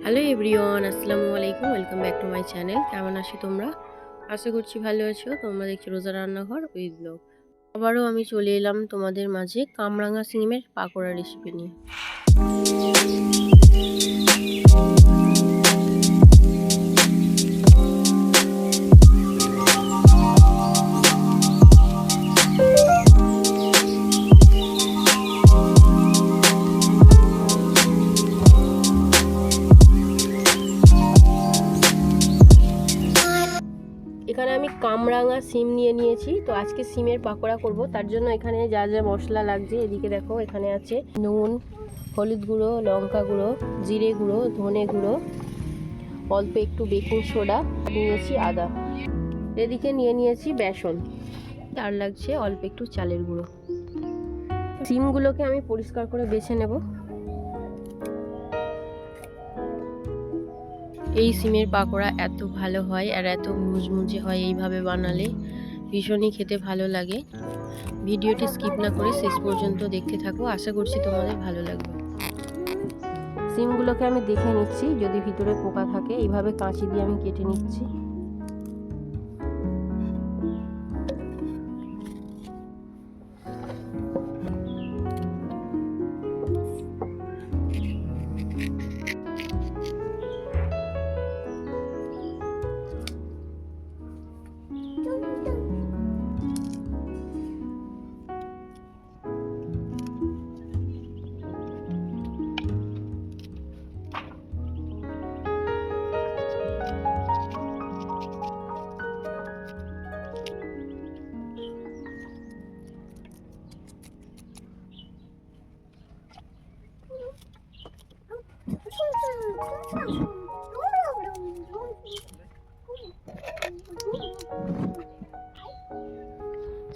Hello everyone, আসসালামু আলাইকুম। Welcome back to my channel. কেমন আছো তোমরা? আশা করছি ভালো আছো। তোমরা দেখছো রোজা রান্নাঘর উইথ ব্লগ। আবারও আমি চলে এলাম তোমাদের মাঝে কামরাঙা সিমের পাকোড়া রেসিপি নিয়ে। এখানে আমি কামরাঙা সিম নিয়ে নিয়েছি। তো আজকে সিমের পাকোড়া করব, তার জন্য এখানে যা যা মশলা লাগছে এদিকে দেখো। এখানে আছে নুন, হলুদ গুঁড়ো, লঙ্কা গুঁড়ো, জিরে গুঁড়ো, ধনে গুঁড়ো, অল্প একটু বেকিং সোডা, নিয়েছি আদা। এদিকে নিয়ে নিয়েছি বেসন, আর লাগছে অল্প একটু চালের গুঁড়ো। সিমগুলোকে আমি পরিষ্কার করে বেছে নেব। এই সিমের পাকোড়া এত ভালো হয় আর এত মুচমুচে হয়, এইভাবে বানালে ভীষণই খেতে ভালো লাগে। ভিডিওটি স্কিপ না করে শেষ পর্যন্ত দেখতে থাকো, আশা করছি তোমাদের ভালো লাগবে। সিমগুলোকে আমি দেখে নিচ্ছি, যদি ভিতরে পোকা থাকে এইভাবে কাঁচি দিয়ে আমি কেটে নিচ্ছি।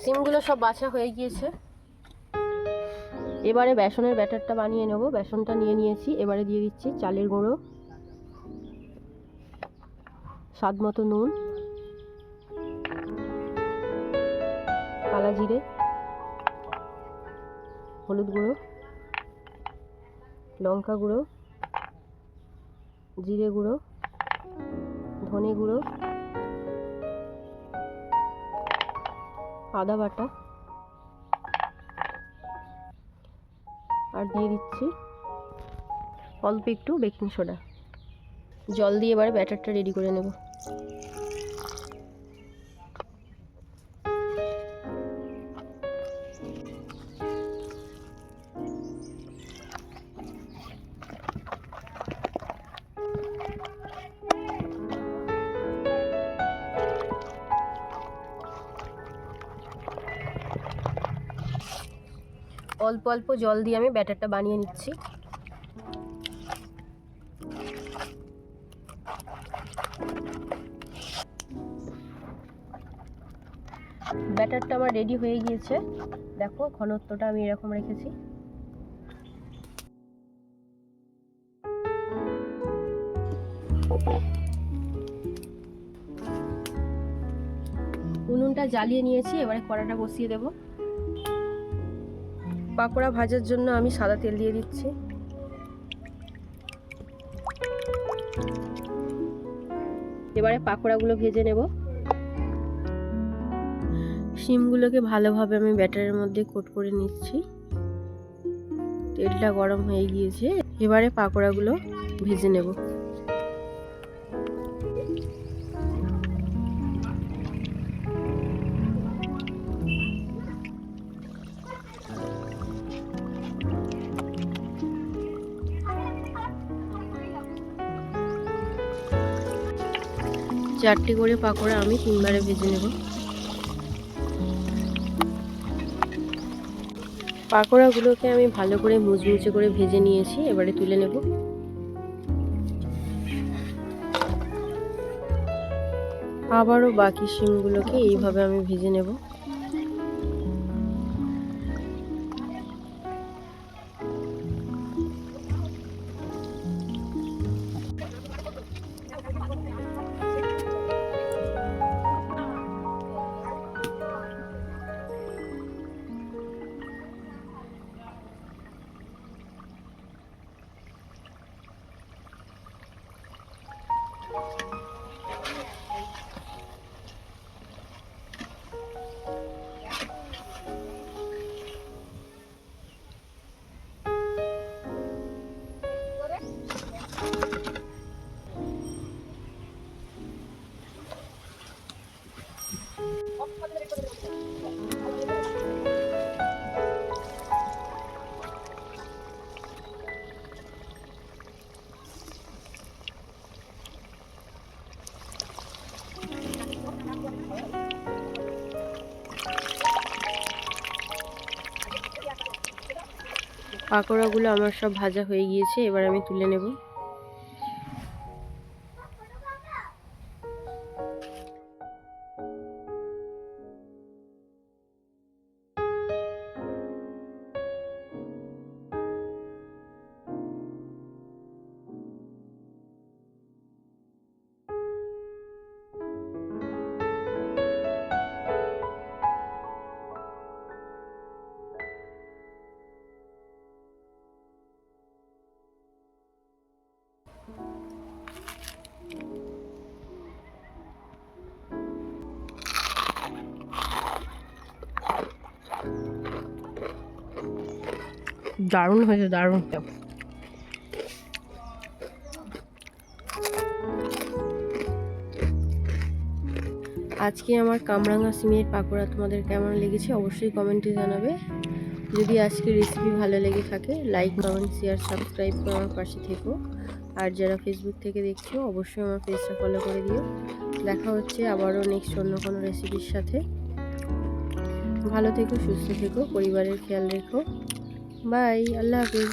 সিমগুলো সব বাছা হয়ে গিয়েছে। এবারে বেসনের ব্যাটারটা বানিয়ে নেব। বেসনটা নিয়ে নিয়েছি, এবারে দিয়ে দিচ্ছি চালের গুঁড়ো, স্বাদ মতো নুন, কালা জিরে, হলুদ গুঁড়ো, লঙ্কা গুঁড়ো, জিরে গুঁড়ো, ধনে গুঁড়ো, আদা বাটা, আর দিয়ে দিচ্ছি অল্প একটু বেকিং সোডা। জল দিয়ে এবারে ব্যাটারটা রেডি করে নেব। অল্প অল্প জল দিয়ে আমি ব্যাটারটা বানিয়ে নিচ্ছি। ব্যাটারটা আমার রেডি হয়ে গিয়েছে। দেখো ঘনত্বটা আমি এরকম রেখেছি। উনুনটা জ্বালিয়ে নিয়েছি, এবারে কড়াটা বসিয়ে দেব। পাকোড়া ভাজার জন্য আমি সাদা তেল দিয়ে দিচ্ছি। এবারে পাকোড়াগুলো ভেজে নেব। শিমগুলোকে ভালোভাবে আমি ব্যাটারের মধ্যে কোট করে নিচ্ছি। তেলটা গরম হয়ে গিয়েছে, এবারে পাকোড়াগুলো ভেজে নেব। চারটি করে পাকোড়া আমি তিনবারে ভেজে নেব। পাকোড়াগুলোকে আমি ভালো করে মুচমুচে করে ভেজে নিয়েছি, এবারে তুলে নেব। আবারও বাকি শিমগুলোকে এইভাবে আমি ভেজে নেব। পাকোড়াগুলো আমার সব ভাজা হয়ে গিয়েছে, এবার আমি তুলে নেব। দারুণ হয়েছে, দারুণ। আজকে আমার কামরাঙা সিমের পাকোড়া তোমাদের কেমন লেগেছে অবশ্যই কমেন্টে জানাবে। যদি আজকের রেসিপি ভালো লেগে থাকে লাইক, কমেন্ট, শেয়ার, সাবস্ক্রাইব করে আমার পাশে থেকো। আর যারা ফেসবুক থেকে দেখছো অবশ্যই আমার পেজটা ফলো করে দিও। দেখা হচ্ছে আবারও নেক্সট অন্য কোনো রেসিপির সাথে। ভালো থেকো, সুস্থ থেকো, পরিবারের খেয়াল রেখো। বাই, আল্লাহ হাফিজ।